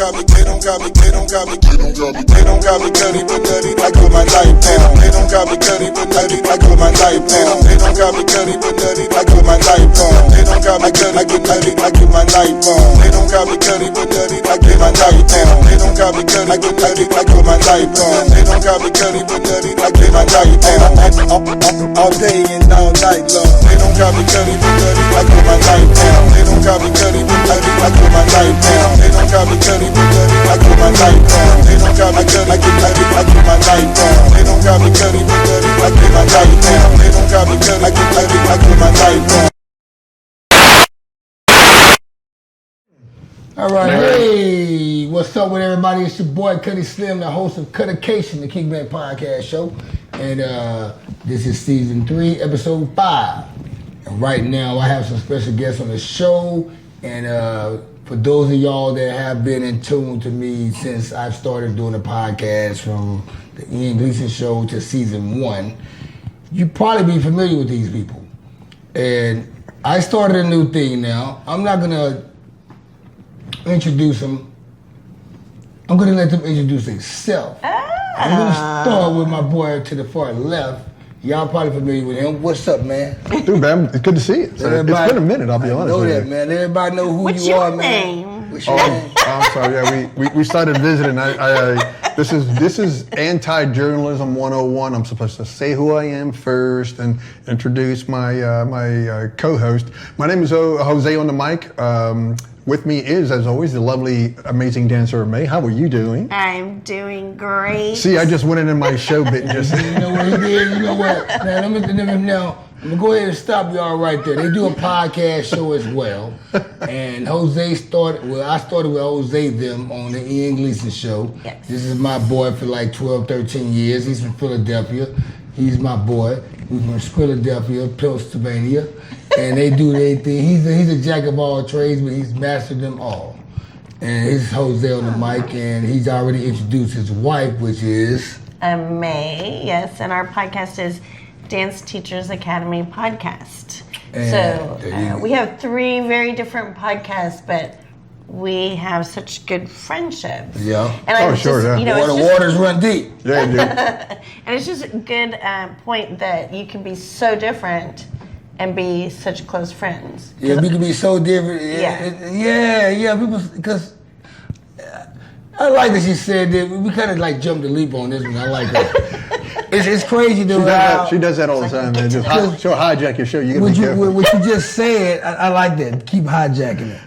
got me, they don't got me, they don't got me, they don't got me, they don't got me cutty but nutty. I put my knife down. They don't got me cutty but nutty. I put my knife down. They don't got me cutty but nutty. I put my knife on. They don't got me cutty, I get nutty. I get my knife on. They don't got me cutty but nutty. I get my knife down. They don't got me cutty, I get nutty. I put my knife on. They don't got me cutty but nutty. I get my knife down. All day and all night long. They don't got me cutty but nutty. I put my knife down. They don't got me cutty but nutty. I put my knife down. They don't got me cutty but nutty. I put my knife on. They don't got me cutty, I get nutty. I put my knife on. They don't got me cutty but nutty. I get my knife down. They don't got me cutty, I get nutty. I put my knife on. All right, hey, what's up with everybody? It's your boy Cuddy Slim, the host of Cuttacation, the Kickback podcast show, and this is season 3, episode 5. And right now, I have some special guests on the show, and for those of y'all that have been in tune to me since I've started doing the podcast, from the Ian Gleason show to season 1, you probably be familiar with these people. And I started a new thing now. I'm not gonna introduce them. I'm gonna let them introduce themselves. I'm gonna start with my boy to the far left. Y'all probably familiar with him. What's up, man? Dude, man, it's good to see you. It's been a minute, I'll be honest with you. I know that, man. Everybody know who What's you your are, name? man. What's your name? I'm sorry, yeah, we started visiting. This is anti-journalism 101. I'm supposed to say who I am first and introduce my co-host. My name is Jose on the mic. With me is, as always, the lovely, amazing dancer, May. How are you doing? I'm doing great. See, I just went into my show bit just... You know what he did? You know what? Now, I'm gonna go ahead and stop y'all right there. They do a podcast show as well. And I started with Jose them on the Ian Gleason show. Yes. This is my boy for like 12, 13 years. He's from Philadelphia. He's my boy. He's from Philadelphia, Pennsylvania. And they do their thing. He's a jack of all trades, but he's mastered them all. And it's Jose on the mic, and he's already introduced his wife, which is... May, yes, and our podcast is Dance Teachers Academy Podcast. And so we have 3 very different podcasts, but we have such good friendships. Yeah. And yeah. You know, the waters run deep. Yeah, you do. And it's just a good point that you can be so different and be such close friends. Yeah, we can be so different. Yeah. People, because I like that she said that. We kind of like jumped the leap on this one. I like that. It's crazy though. She does that all the time, man. She'll hijack your show. You gotta be careful. What you just said, I like that. Keep hijacking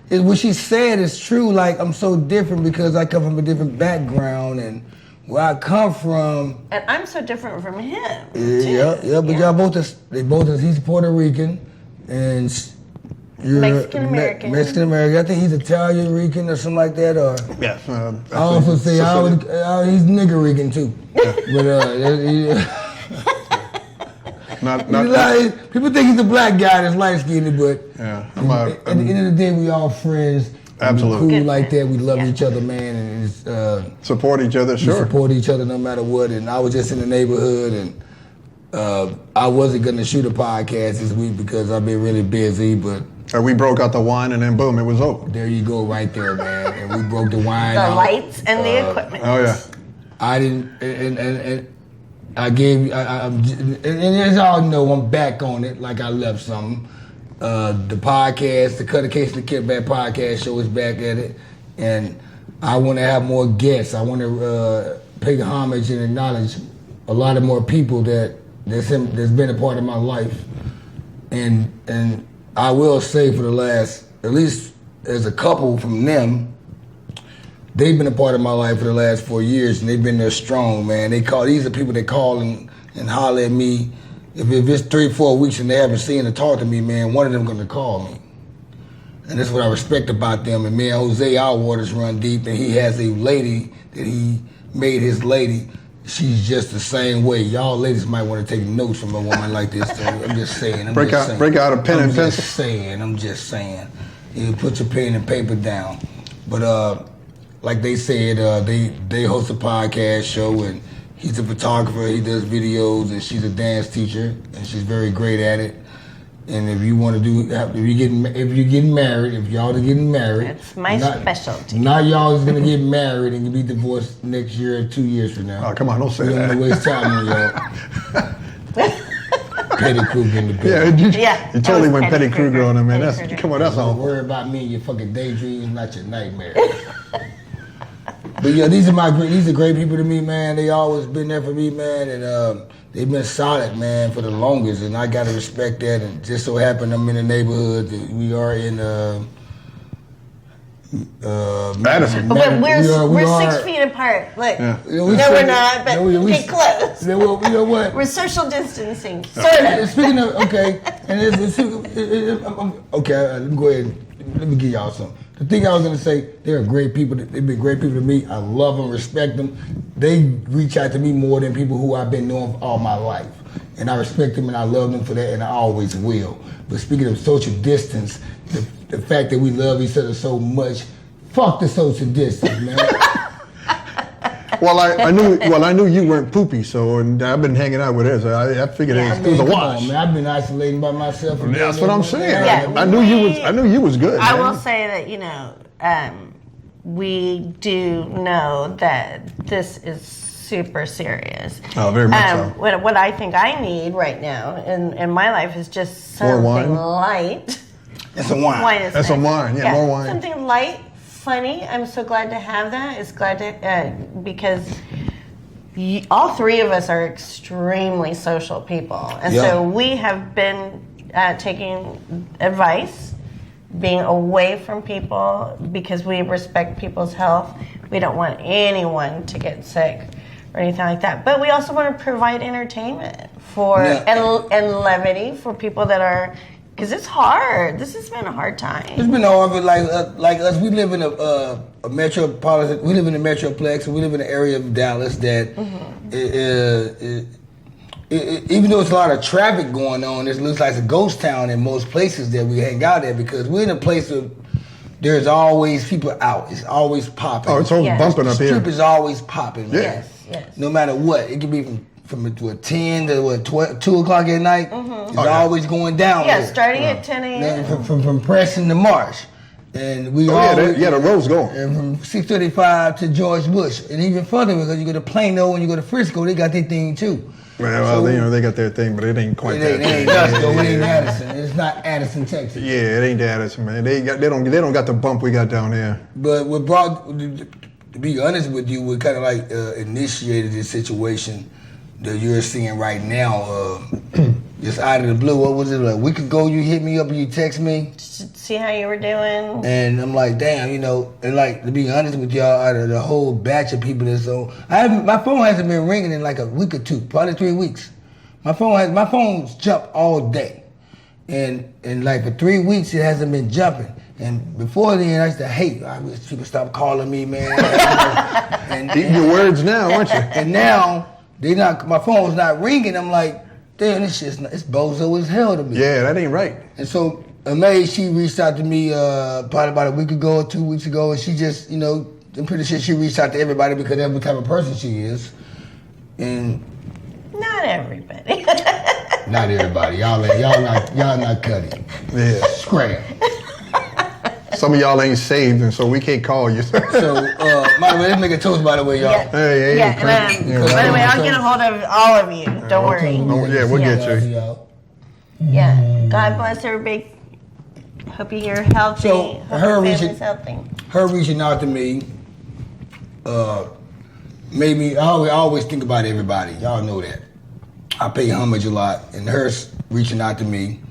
it. What she said is true. Like, I'm so different because I come from a different background, and where I come from. And I'm so different from him. Yeah, but y'all both he's Puerto Rican, and you're Mexican American. Mexican American. I think he's Italian Rican or something like that. Or yeah. I also say he's nigger Rican too. Yeah. But people think he's a black guy that's light skinned, but at the end of the day, we all friends. Absolutely. We're cool like that. We love each other, man, and it's, support each other. Sure. We support each other no matter what. And I was just in the neighborhood, and I wasn't gonna shoot a podcast this week because I've been really busy, but. We broke out the wine, and then boom, it was over. There you go, right there, man. And we broke the wine The out. lights and the equipment. Oh yeah. I didn't, and I gave, and as y'all know, I'm back on it like I left something. The podcast, the Cuttacation-The Kickback podcast show is back at it, and I want to have more guests. I want to pay homage and acknowledge a lot of more people that's been a part of my life, and I will say for the last, at least as a couple from them, they've been a part of my life for the last 4 years, and they've been there strong, man. These are people that call and holler at me. If it's 3-4 weeks and they haven't seen or talked to me, man, one of them gonna call me. And that's what I respect about them. And me and Jose, our waters run deep, and he has a lady that he made his lady. She's just the same way. Y'all ladies might want to take notes from a woman like this. So I'm just saying. Break out a pen and pencil. I'm just saying. You put your pen and paper down. But like they said, they host a podcast show, and he's a photographer. He does videos, and she's a dance teacher, and she's very great at it. And if you want to if you're getting married, if y'all are getting married, That's my specialty. Not y'all is gonna get married and you be divorced next year or 2 years from now. Oh, come on, don't say We don't that. want to waste time on y'all. Petty Kruger in the building. You totally went Petty Petty Kruger on him, man. Petty Kruger. Come on, that's Don't all. worry about me and your fucking daydreams, not your nightmares. But yeah, these are great people to me, man. They always been there for me, man, and they've been solid, man, for the longest, and I gotta respect that. And just so happened I'm in the neighborhood that we are in. Madison. But we're are 6 feet apart. Look, Yeah. no, we're not. But get close. You know what? We're social distancing. And speaking of, okay, and okay, let me go ahead. Let me give y'all something. The thing I was gonna say, they're great people. They've been great people to me. I love them, respect them. They reach out to me more than people who I've been knowing all my life, and I respect them and I love them for that, and I always will. But speaking of social distance, the fact that we love each other so much, fuck the social distance, man. Well, I knew you weren't poopy, so and I've been hanging out with her, so I figured it was a wash. On, man. I've been isolating by myself. That's what I'm saying. Yeah, I knew you was good. I man. will say that we do know that this is super serious. Oh, very much so. What I think I need right now in my life is just More something wine? light. That's a wine. Wine is That's some nice. wine, yeah, more wine. Something light, funny. I'm so glad to have that. It's glad to because all three of us are extremely social people, and so we have been taking advice, being away from people because we respect people's health. We don't want anyone to get sick or anything like that. But we also want to provide entertainment and levity for people that are. Because it's hard. This has been a hard time. It's been hard, but like us, we live in a metropolitan. We live in a metroplex, and we live in an area of Dallas that, even though it's a lot of traffic going on, it looks like a ghost town in most places that we hang out at because we're in a place where there's always people out. It's always popping. Oh, it's always bumping up The here. strip is always popping. Man. Yes. No matter what, it could be from 10 to 2 o'clock at night. It's always going down. Yeah, there. starting at 10 a.m. From Preston to Marsh. And we the road's going. And from 635 to George Bush. And even further because you go to Plano and you go to Frisco, they got their thing too. Well, they got their thing, but it ain't quite that. It ain't us though. It ain't Addison. It's not Addison, Texas. Yeah, it ain't Addison, man. They don't got the bump we got down there. But what brought, to be honest with you, what kind of like initiated this situation that you're seeing right now, just out of the blue. What was it, like a week ago you hit me up and you text me? Just to see how you were doing. And I'm like, damn, and like, to be honest with y'all, out of the whole batch of people that's on, my phone hasn't been ringing in like a week or two, probably 3 weeks. My phone's jumped all day. And like for 3 weeks, it hasn't been jumping. And before then, I used to hate, I wish people stop calling me, man. Eating your words now, aren't you? And now, my phone's not ringing. I'm like, damn, it's bozo as hell to me. Yeah, that ain't right. And so Aimee, she reached out to me probably about a week ago or 2 weeks ago, and she just, I'm pretty sure she reached out to everybody because that's what type of person she is. And not everybody. Not everybody. Y'all not cutting. Yeah. Scram. Some of y'all ain't saved, and so we can't call you. So, by the way, let's make a toast, by the way, y'all. Yeah. Hey, Yeah, by the way, I'll get a hold of all of you. Don't worry. Yeah, we'll get you. Yeah. God bless everybody. Hope you're healthy. So, Hope your family's healthy. Her reaching out to me made me, I always think about everybody. Y'all know that. I pay homage a lot, and her reaching out to me.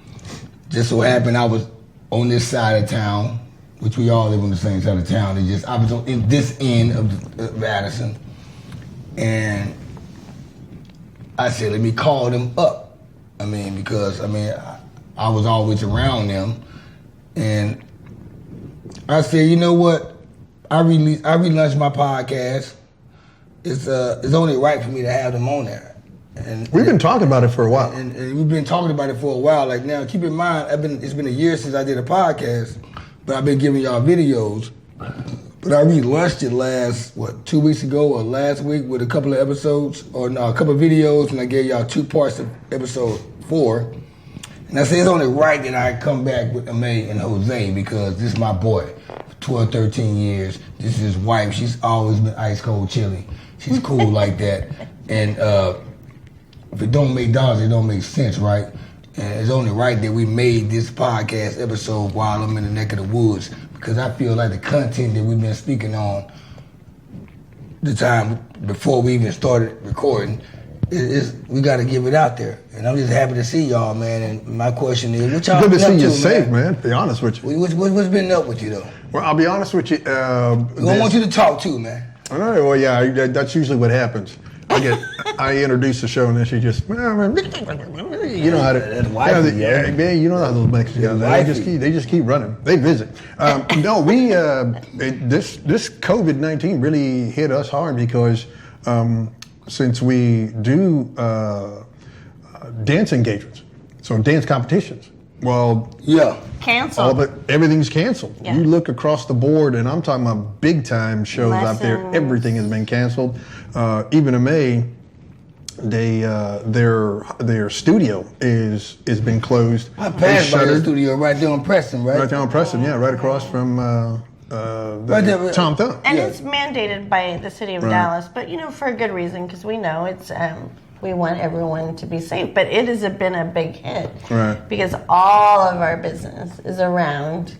Just so happened I was on this side of town, which we all live on the same side of town. I was on this end of Addison, and I said, let me call them up. Because I was always around them, and I said, you know what? I relaunched my podcast. It's only right for me to have them on there. And we've been talking about it for a while. And we've been talking about it for a while. Like now, keep in mind, it's been a year since I did a podcast, but I've been giving y'all videos. But I relaunched it last 2 weeks ago or last week with a couple of episodes, a couple of videos, and I gave y'all 2 parts of episode 4. And I say it's only right that I come back with Aimee and Jose because this is my boy for 12, 13 years. This is his wife. She's always been ice cold chili. She's cool like that. And if it don't make dollars, it don't make sense, right? And it's only right that we made this podcast episode while I'm in the neck of the woods because I feel like the content that we've been speaking on the time before we even started recording, we got to give it out there. And I'm just happy to see y'all, man. And my question is, what y'all Good to been up see you to, safe, man. Be honest with you. What's been up with you, though? Well, I'll be honest with you. I want you to talk, too, man. All right, well, yeah, that's usually what happens. I introduce the show and then she just, you know how to, That's wifey, man, you know how those Mexicans, they just keep running. They visit. No, this COVID-19 really hit us hard because since we do dance engagements, so dance competitions, well, Yeah. Canceled. everything's canceled. Yeah. You look across the board, and I'm talking about big time shows out there. Lessons. Everything has been canceled. Even in May, their studio is been closed. I They passed by the shuttered. studio right there on Preston, right? Right down in Preston, yeah, right across from Right there. Tom Thumb. And Yeah. it's mandated by the city of Right. Dallas, but for a good reason, because we know it's we want everyone to be safe. But it has been a big hit, Right. because all of our business is around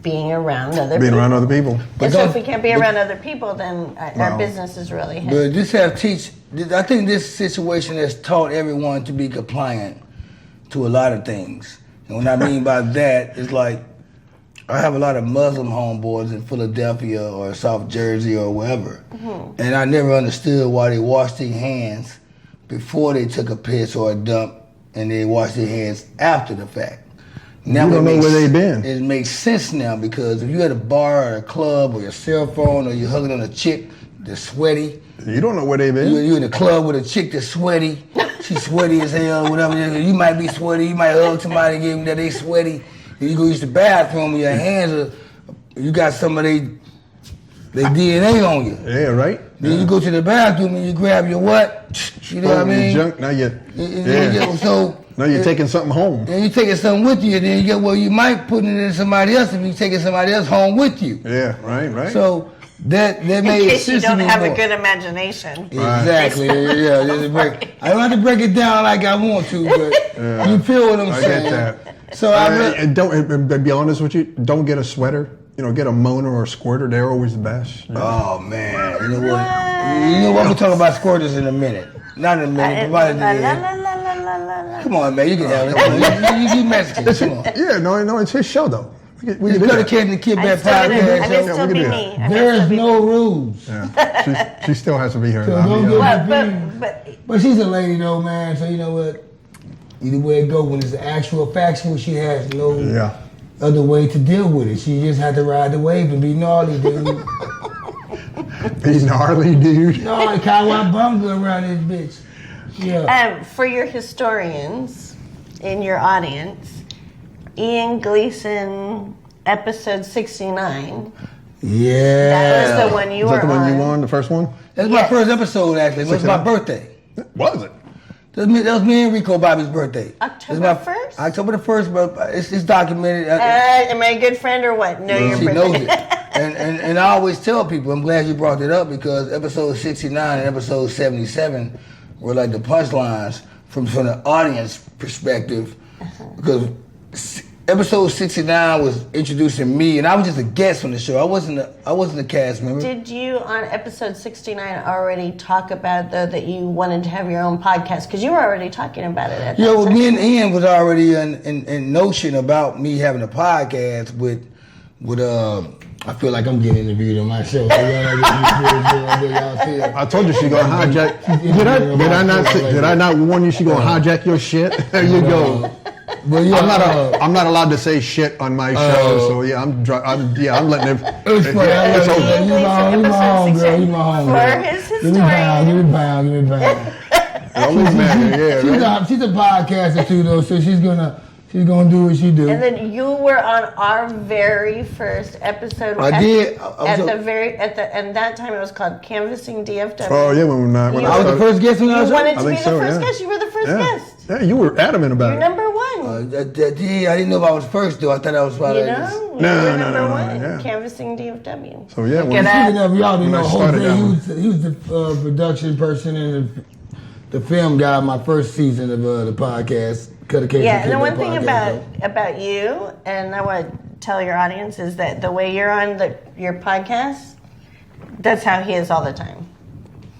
being around other Being people. around other people. And so don't- if we can't be around other people, then our Wow. business is really hit. But I think this situation has taught everyone to be compliant to a lot of things. And what I mean by that is like, I have a lot of Muslim homeboys in Philadelphia or South Jersey or wherever. Mm-hmm. And I never understood why they washed their hands before they took a piss or a dump and they washed their hands after the fact. Now You don't know it makes- where they been. It makes sense now because if you're at a bar or a club or your cell phone or you're hugging on a chick that's sweaty, You don't know where they've been. you in the club with a chick that's sweaty, she's sweaty as hell, whatever. You might be sweaty, you might hug somebody and give them that they sweaty. You go use the bathroom and your hands are, you got some of they DNA on you. Yeah, right? Then you go to the bathroom and you grab your what? You know what I mean? Junk. Now So now you're taking something home. then you're taking something with you, and then you get, well, you might put it in somebody else if you're taking somebody else home with you. Yeah, right. So that In made case you sense to don't me have more. a good imagination. Exactly. Yeah. I don't have to break it down like I want to, but you feel what I'm I saying. get that. So And to be honest with you, don't get a sweater. Get a Mona or a squirter. They're always the best. Oh man, you know what? You know what? We'll talk about squirters in a minute. Not in a minute, but about in the end. Come on, man, you can have it. You Mexican. Come on. Yeah, no, it's his show though. We It's can do that. Cuttacation-The Kid I Back still, I podcast may show. still we be can do me. I may There still is be no me. rules. Yeah, she still has to be here. So I'll don't be get honest. But she's a lady though, man. So you know what? Either way it go, when it's the actual factual, she has no other way to deal with it. She just had to ride the wave and be gnarly, dude. Be gnarly, dude. Gnarly cowabunga around this bitch. Yeah. For your historians in your audience, Ian Gleason, episode 69. Yeah. That was the one you Is were that the one on. you won, the first one? That's my first episode, actually. It was my 69? birthday. Was it? That was me and Rico Bobby's birthday. October It was 1st? October the 1st, but it's documented. Am I a good friend or what? No, your She birthday. knows it. And I always tell people, I'm glad you brought that up because episode 69 and episode 77 were like the punchlines from the audience perspective. Because episode 69 was introducing me, and I was just a guest on the show. I wasn't a cast member. Did you, on episode 69, already talk about, though, that you wanted to have your own podcast? Because you were already talking about it at that Well, time. me and Ian was already in notion about me having a podcast with I feel like I'm getting interviewed on my show. I told you she gonna hijack. Did I not warn you she gonna hijack your shit? There you go. But yeah, I'm not allowed to say shit on my show, so yeah, I'm letting it. It's funny. It's over. You my homegirl. You my homegirl. For his Give me pound. Give me pound. Give me pound. Always matter, yeah, right? She's a podcaster too, though, so she's gonna do what she do. And then you were on our very first episode. I did. And that time it was called Canvassing DFW. Oh yeah, when I was the first guest on You our show. wanted to I be think the so, first yeah. guest. You were the first Yeah. guest. Yeah, you were adamant about You're it. number one. I didn't know if I was first though. I thought I was probably. You know, we were number one, yeah. canvassing DFW. So yeah, Speaking of, y'all when I know started Jose. He was the production person and the film guy of my first season of the podcast. Yeah, and the one thing about you, and I want to tell your audience, is that the way you're on your podcast, that's how he is all the time.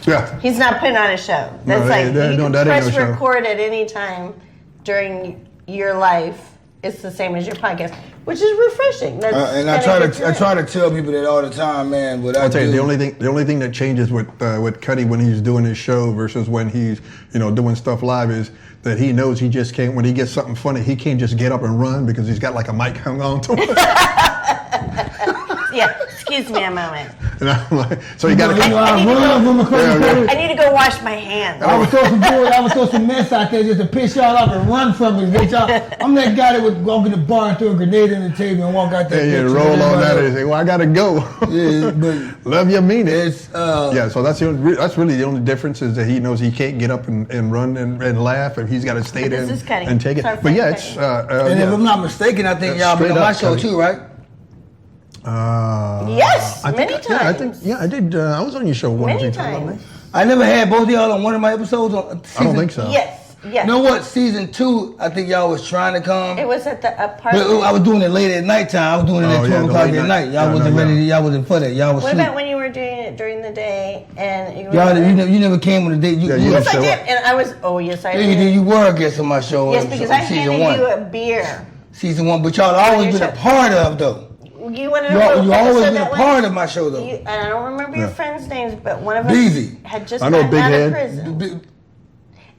Yeah. He's not putting on a show. That's you can press record at any time during your life. It's the same as your podcast, which is refreshing. That's and I try to tell people that all the time, man. But I'll tell you, the only thing that changes with Cuddy when he's doing his show versus when he's doing stuff live is that he knows he just can't. When he gets something funny, he can't just get up and run because he's got like a mic hung on to him. Yeah, excuse me a moment. And I'm like, so you got to. I need to go wash my hands. I would throw some mess out there just to piss y'all off and run from it. Get y'all. I'm that guy that would walk in the bar and throw a grenade on the table and walk out there. Yeah, roll on that and say, "Well, I gotta go." Yeah, but love you, mean it. It's, so that's really the only difference is that he knows he can't get up and run and laugh, and he's got to stay there and take it. But yeah, it's. And if I'm not mistaken, I think y'all been on my show too, right? Yes, many times. I did. I was on your show one or two times. I never had both of y'all on one of my episodes. I don't think so. Yes. You know what? Season 2, I think y'all was trying to come. It was at the apartment. But I was doing it late at nighttime. I was doing it at 12 o'clock at night. Y'all wasn't ready. Y'all wasn't for that. Y'all was What sleep. about when you were doing it during the day and you never came on the date. Yes, I did. And I was. Oh, yes, I did. You were a guest on my show. Yes, because I handed you a beer. Season 1, but y'all always been a part of though. You want to know? You always been a part of my show though. And I don't remember your friends' names, but one of us had just gotten out of prison.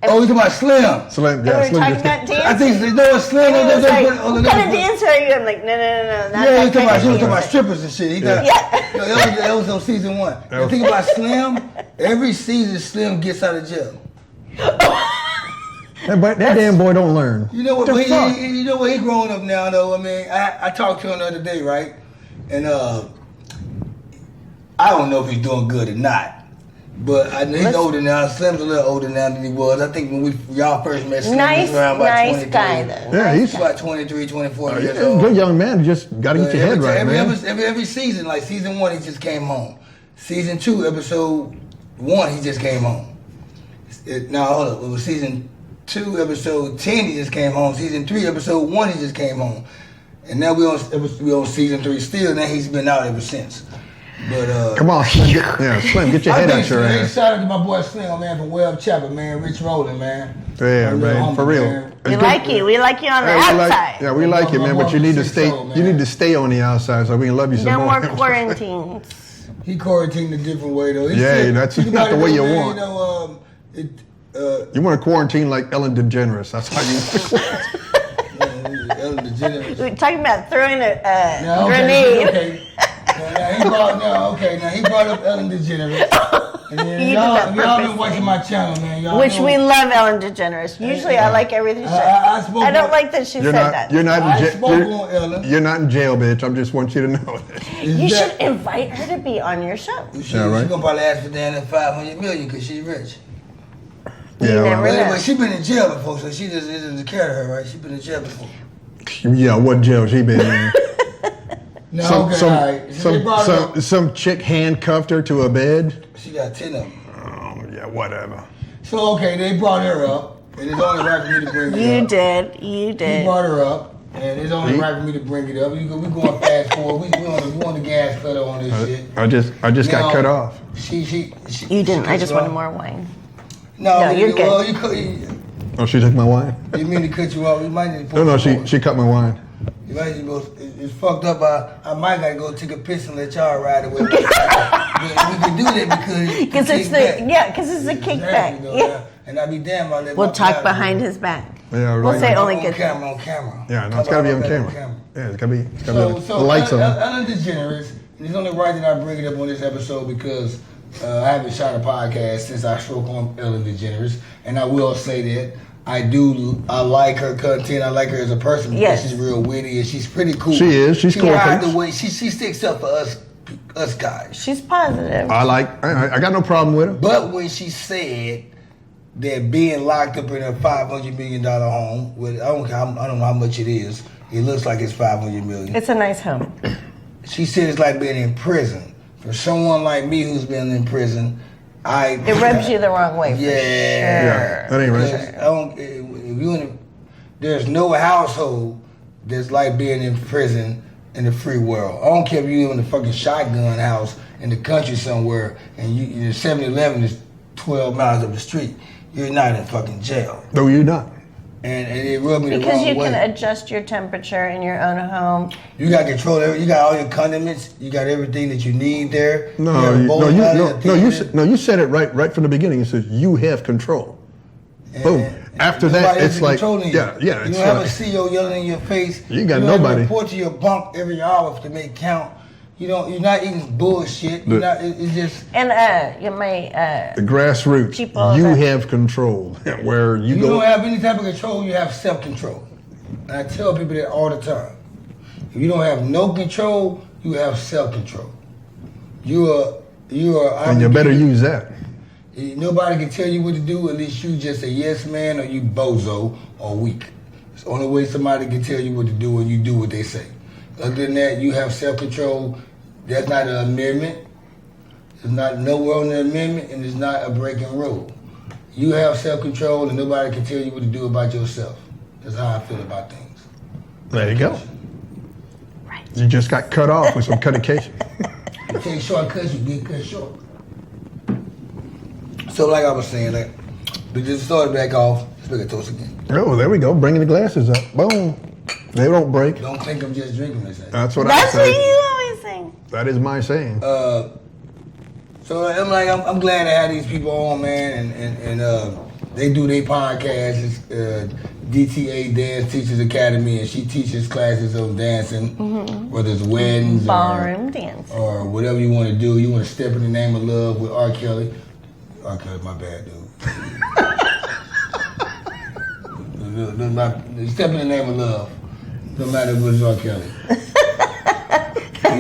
Oh, you talking about Slim? Slim, yeah, we were talking about dancing. I think Slim. What kind of dancer are you? I'm like, no. Yeah, he talking about strippers and shit. That was on season 1. The thing about Slim, every season Slim gets out of jail. That damn boy don't learn. You know what? He growing up now though. I mean, I talked to him the other day, right? And I don't know if he's doing good or not. But I know he's older now. Slim's a little older now than he was. I think when y'all first met Slim, he was around about 23. Nice guy, though. Yeah, he's about 23, 24 years old. Good young man. You just got to get your head right, man. Every season, like season 1, he just came home. Season 2, episode 1, he just came home. Now, hold up. It was season 2, episode 10, he just came home. Season 3, episode 1, he just came home. And now we on season 3 still. Now he's been out ever since. But come on, Slim, get your head out your ass. Shout out to my boy Slim, man, from Webb Chapel, man, Rich Rowland, man. Yeah, man, for real. We like you. We like you on the outside. We like you, man, but you need to stay. You need to stay on the outside so we can love you some more. No more quarantines. He quarantined a different way though. That's not the way you want. You want to quarantine like Ellen DeGeneres. That's how you. Ellen DeGeneres. We're talking about throwing a grenade. Okay. Now he brought up Ellen DeGeneres. And then y'all been watching my channel, man. Which we love Ellen DeGeneres. Usually I like everything she says. I don't like that she said that. You're not in jail, bitch. I just want you to know that. You should invite her to be on your show. She's going to probably ask for down $500 million because she's rich. Yeah, but she's been in jail before, so she just isn't care to her, right? She's been in jail before. Yeah, what jail she been in? No, some chick handcuffed her to a bed. She got 10 of them. Oh, yeah, whatever. So, they brought her up, and it's only right for me to bring it up. You did. He brought her up, and it's only right for me to bring it up. We're going fast forward. We on the gas pedal on this shit. I just got cut off. You didn't. I just wanted more wine. No, you're good. Well, you could. Oh, she took my wine? Didn't mean to cut you off. You might need to No, she cut my wine. You might need to go. It's fucked up. I might gotta go take a piss and let y'all ride away. But we can do that because it's the kickback. Yeah. And I'll be damned. We'll talk behind his back. Yeah, right. We'll say only good things. On camera. Yeah, no, it's gotta be on camera. Yeah, it's gotta be the lights on. Ellen DeGeneres, and it's only right that I bring it up on this episode because I haven't shot a podcast since I spoke on Ellen DeGeneres, and I will say that I like her content. I like her as a person because she's real witty and she's pretty cool. She is. She's cool. The way she sticks up for us guys. She's positive. I got no problem with her. But when she said that being locked up in a $500 million home, with I don't know how much it is. It looks like it's $500 million. It's a nice home. She said it's like being in prison. For someone like me who's been in prison, it rubs you the wrong way. Yeah, yeah, that ain't right. There's no household that's like being in prison in the free world. I don't care if you live in a fucking shotgun house in the country somewhere and your 7-Eleven is 12 miles up the street. You're not in fucking jail. No, you're not. And it rubbed me the wrong way. Because you can adjust your temperature in your own home. You got control. You got all your condiments. You got everything that you need there. You said it right from the beginning. You said you have control. Boom. After that, it's like, yeah. You don't have a CEO yelling in your face. You got nobody. nobody. You report to your bunk every hour to make count. You're not eating bullshit. It's just. And the grassroots. You have control. Where you go. You don't have any type of control. You have self-control. And I tell people that all the time. If you don't have no control, you have self-control. You are. And you better use that. Nobody can tell you what to do. At least you just a yes man, or you bozo or weak. It's the only way somebody can tell you what to do, and you do what they say. Other than that, you have self-control. That's not an amendment. It's not nowhere on the amendment, and it's not a breaking rule. You have self-control, and nobody can tell you what to do about yourself. That's how I feel about things. There you go. Right. You just got cut off with some cuttation. You take shortcuts, you get cut short. So like I was saying, we just started back off. Let's make a toast again. Oh, there we go. Bringing the glasses up. Boom. They don't break. Don't think I'm just drinking this. That's what I say. That's what you always say. That is my saying. So I'm glad to have these people on, man, and they do their podcast. It's DTA Dance Teachers Academy, and she teaches classes on dancing, whether it's weddings ballroom dance or whatever you want to do. You want to step in the name of love with R. Kelly. R. Kelly, my bad, dude. Step in the name of love. No matter what's R. Kelly.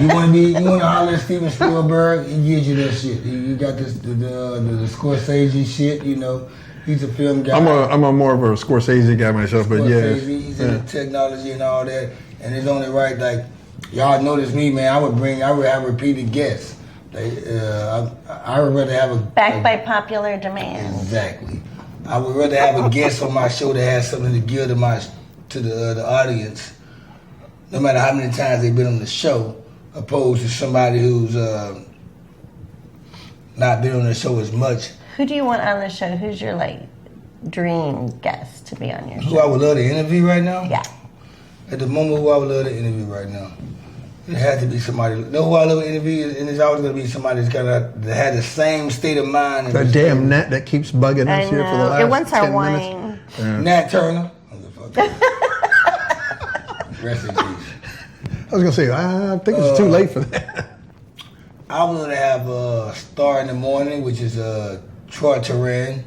You want to holler at Steven Spielberg? He gives you that shit. You got this the Scorsese shit. You know, he's a film guy. I'm a more of a Scorsese guy myself, but yeah. He's into technology and all that, and it's only right. Like y'all notice me, man. I would have repeated guests. I would rather have backed by popular demand. Exactly. I would rather have a guest on my show that has something to give to the audience, no matter how many times they've been on the show, opposed to somebody who's not been on the show as much. Who do you want on the show? Who's your dream guest to be on your show? Who I would love to interview right now? Yeah. At the moment, who I would love to interview right now? It has to be somebody. Know who I love to interview, and it's always going to be somebody that had the same state of mind. That damn Nat that keeps bugging us here for the last 10 minutes. It wants our wine. Yeah. Nat Turner. Rest in peace. I was going to say, I think it's too late for that. I would love to have a Star in the Morning, which is Tortenlino.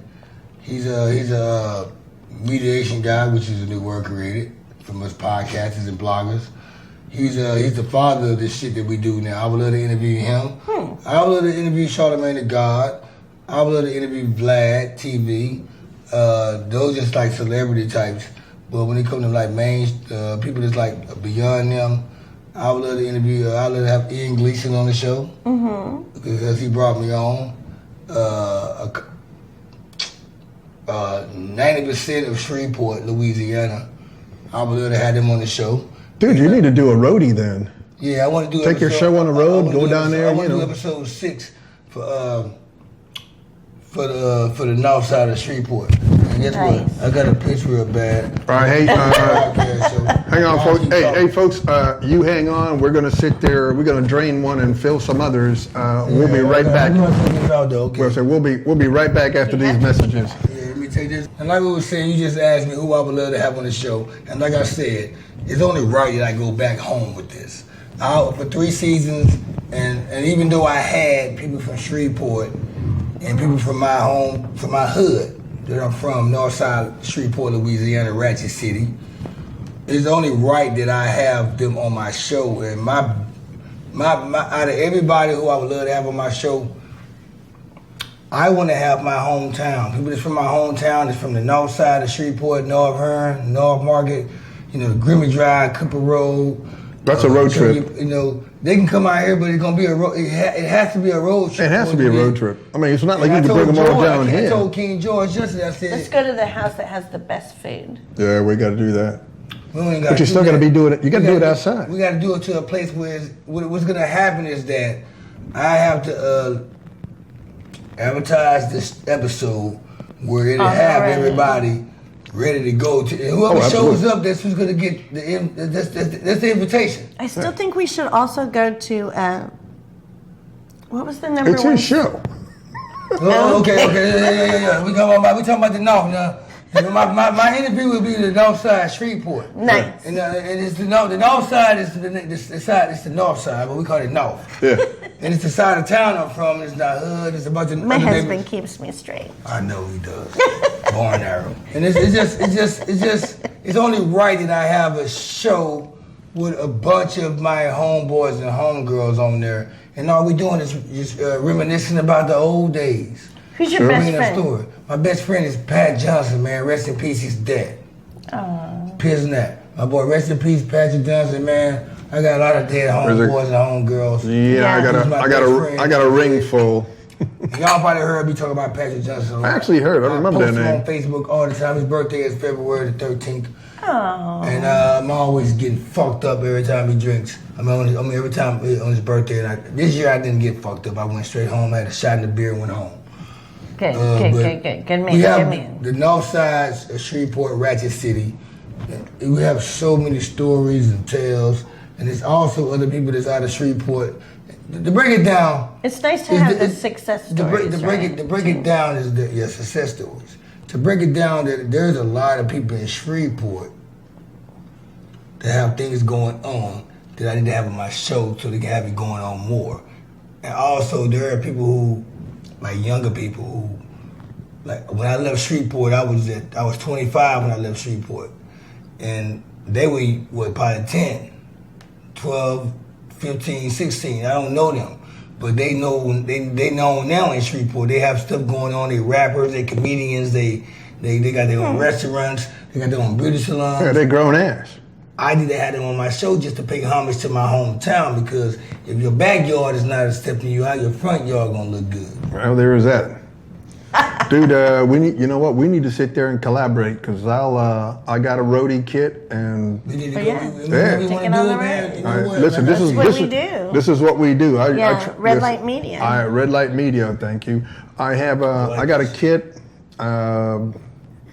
He's a mediation guy, which is a new word created from us podcasters and bloggers. He's the father of this shit that we do now. I would love to interview him. I would love to interview Charlamagne the God. I would love to interview Vlad TV. Those just like celebrity types. But when it comes to like main people that's like beyond them, I would love to interview. I would love to have Ian Gleason on the show because he brought me on. 90% of Shreveport, Louisiana. I would love to have them on the show. Dude, you need to do a roadie then. Yeah, I want to do. Take your show on the road, go down there. I want to do episode 6 for the north side of Shreveport. And guess what? I got a pitch real bad. All right, hey, hang on, folks. Hey, folks, you hang on. We're gonna sit there. We're gonna drain one and fill some others. We'll be right back. We'll be right back after these messages. Yeah, let me take this. And like we were saying, you just asked me who I would love to have on the show, and like I said, it's only right that I go back home with this. For 3 seasons, and even though I had people from Shreveport and people from my home, from my hood that I'm from, Northside Shreveport, Louisiana, Ratchet City, it's only right that I have them on my show. And my out of everybody who I would love to have on my show, I want to have my hometown. People that's from my hometown, that's from the north side of Shreveport, North Hearn, North Market, Grimmy Drive, Cooper Road. That's a road trip. They can come out here, but it's gonna be a road. It has to be a road trip. It has to be a road trip. I mean, it's not like you can bring them all down here. I told King George yesterday. I said, let's go to the house that has the best food. Yeah, we got to do that. But you still got to be doing it. You got to do it outside. We got to do it to a place where what's gonna happen is that I have to advertise this episode where it'll have everybody ready to go to. Whoever shows up, that's who's gonna get that's the invitation. I still think we should also go to what was the number one? It's his show. Oh, okay. Yeah. We talking about the north now. My interview will be the north side, Shreveport. Nice. And it's the north side is the side. It's the north side, but we call it north. Yeah. And it's the side of town I'm from. It's not hood. It's a bunch of. My husband keeps me straight. I know he does. Born arrow. And it's only right that I have a show with a bunch of my homeboys and homegirls on there, and all we doing is just reminiscing about the old days. Who's your best friend? Story. My best friend is Pat Johnson, man. Rest in peace, he's dead. Oh. Pissing that. My boy, rest in peace, Patrick Johnson, man. I got a lot of dead homeboys and homegirls. Yeah, I got a ring full. Y'all probably heard me talk about Patrick Johnson a lot. I actually heard. I remember that name. I post him on Facebook all the time. His birthday is February the 13th. Oh. And I'm always getting fucked up every time he drinks. I mean every time on his birthday. And this year I didn't get fucked up. I went straight home, had a shot in the beer, and went home. Good man. We have the north side of Shreveport, Ratchet City. We have so many stories and tales, and there's also other people that's out of Shreveport. To break it down, it's nice to have the success stories. To break it down is the success stories. To break it down, there's a lot of people in Shreveport that have things going on that I need to have on my show so they can have it going on more. And also, there are people who, like younger people who, like when I left Shreveport, I was 25 when I left Shreveport, and they were probably 10, 12, 15, 16. I don't know them, but they know now in Shreveport. They have stuff going on. They rappers, they comedians, they got their own restaurants, they got their own beauty salons. Yeah, they grown ass. I need to have them on my show just to pay homage to my hometown, because if your backyard is not accepting you, how your front yard gonna look good? Well, there is that. Dude, we need to sit there and collaborate, because I got a roadie kit, and We need to Oh, go. yeah. We Yeah. want to Taking do on it, the man. road. You know All right, what? listen, Like, this is what we do. Red Light Media. Red Light Media, thank you. I have I got a kit.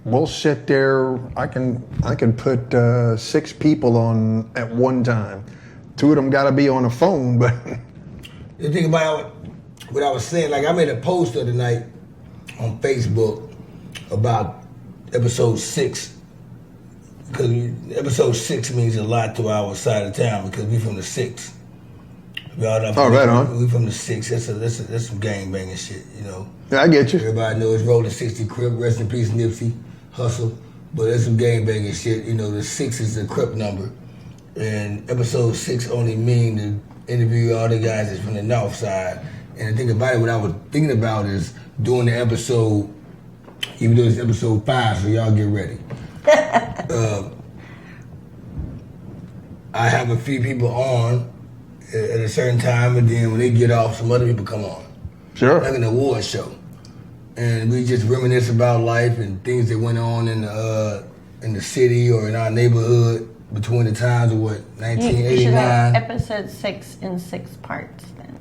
We'll sit there. I can put 6 people on at one time. 2 of them got to be on the phone, but the thing about what I was saying, like I made a post the other night on Facebook about episode 6, because episode 6 means a lot to our side of town, because we from the 6. Right on. We from the 6. That's some gang banging shit, you know. Yeah, I get you. Everybody knows Rolling 60 Crip, rest in peace Nipsey, Hustle, but that's some gang banging shit. You know, the 6 is the Crip number, and episode 6 only mean to interview all the guys that's from the north side. And the thing about it, what I was thinking about is doing the episode, even though it's episode 5, so y'all get ready. I have a few people on at a certain time, and then when they get off, some other people come on. Sure. Like an award show. And we just reminisce about life and things that went on in the city or in our neighborhood between the times of 1989. You should have episode 6 in 6 parts then.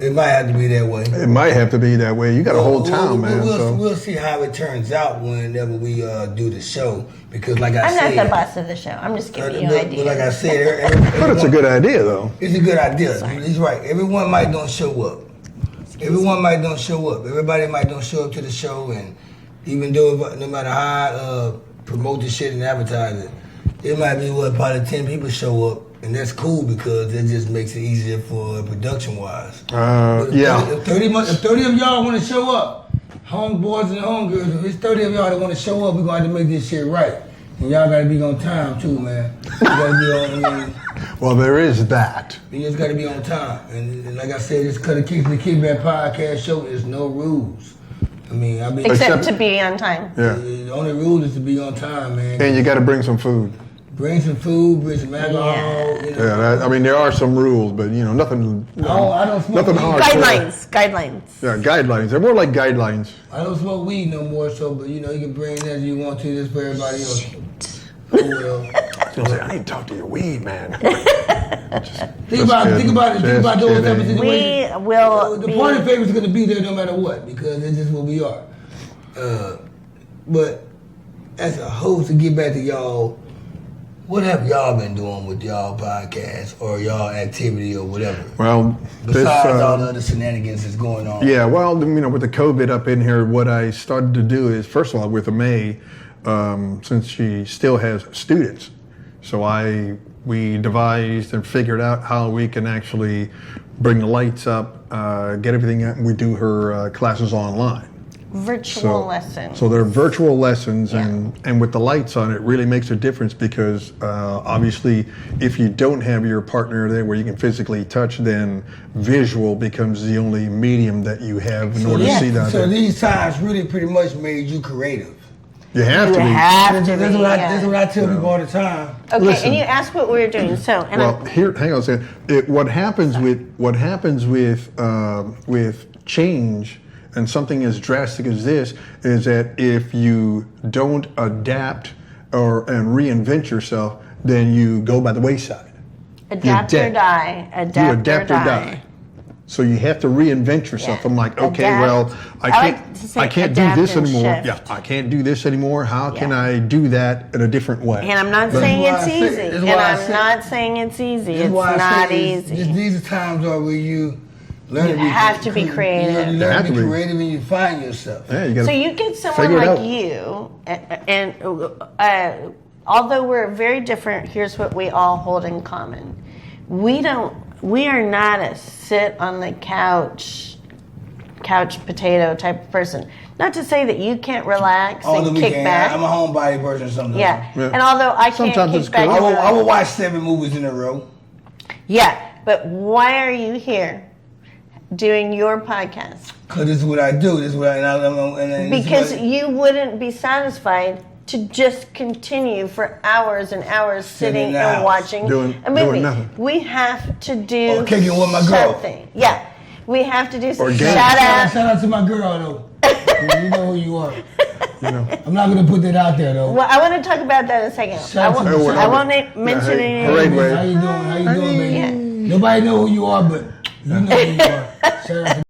It might have to be that way. It might have to be that way. You got a whole town, man. We'll see how it turns out whenever we do the show. Because like I said, I'm not the boss of the show. I'm just giving you ideas. But like I said, But it's a good idea, though. It's a good idea. He's right. Everyone might don't show up. Everyone might don't show up. Everybody might don't show up to the show, and even though no matter how I promote the shit and advertise it might be probably 10 people show up, and that's cool because it just makes it easier for production wise. Yeah. If 30 of y'all want to show up, homeboys and homegirls, if it's 30 of y'all that want to show up, we're going to have to make this shit right. And y'all got to be on time too, man. You got to be on. Well, there is that. You just got to be on time. And like I said, this Cuttacation-The Kickback podcast show is no rules. I mean, Except to be on time. Yeah. The only rule is to be on time, man. And you got to bring some food. Bring some food, bring some alcohol. Yeah. You know. Yeah, I mean, there are some rules, but nothing. I don't smoke nothing weed. hardcore. Guidelines. Yeah, guidelines. They're more like guidelines. I don't smoke weed no more, so but you can bring that if you want to. Just for everybody else. Oh well. You'll say, I ain't talk to your weed, man. Think about those type of situations. We will. The party favor is going to be there no matter what because it's just what we are. But as a host, to get back to y'all, what have y'all been doing with y'all podcast or y'all activity or whatever? Well, besides all the other shenanigans that's going on. Yeah, well, with the COVID up in here, what I started to do is, first of all, with Aimee, since she still has students, so we devised and figured out how we can actually bring the lights up, get everything out, and we do her classes online. Virtual lessons. So they're virtual lessons, and with the lights on, it really makes a difference because obviously, if you don't have your partner there where you can physically touch, then visual becomes the only medium that you have in order to see that. So these times really pretty much made you creative. You have to be. That's what I tell people all the time. Okay, Listen. and you asked what we were doing. So, and Hang on a second. What happens with change and something as drastic as this is that if you don't adapt and reinvent yourself, then you go by the wayside. adapt or die. Adapt or die. So you have to reinvent yourself. Yeah. I'm like, okay, Adapt. well, I can't do adapt this and anymore. shift. Yeah, I can't do this anymore. How can I do that in a different way? And I'm not saying it's easy. And I'm not saying it's easy. It's not easy. These are times where you learn You have to be creative. You learn to be creative and you find yourself. Yeah, you gotta So you get someone like you, and although we're very different, here's what we all hold in common. We are not a sit on the couch potato type of person. Not to say that you can't relax and kick back. I'm a homebody person sometimes. Yeah. And although I can't kick back, I will watch 7 movies in a row. Yeah, but why are you here doing your podcast? Because this is what I do. This is what Because you wouldn't be satisfied to just continue for hours and hours sitting and watching a movie. Doing nothing. We have to do kicking with my girl. something. Yeah. We have to do something. Shout out to my girl though. You know who you are. I'm not gonna put that out there though. Well, I want to talk about that in a second. I won't mention any names. How you doing, baby? Nobody know who you are, but you know who you are. Shout out to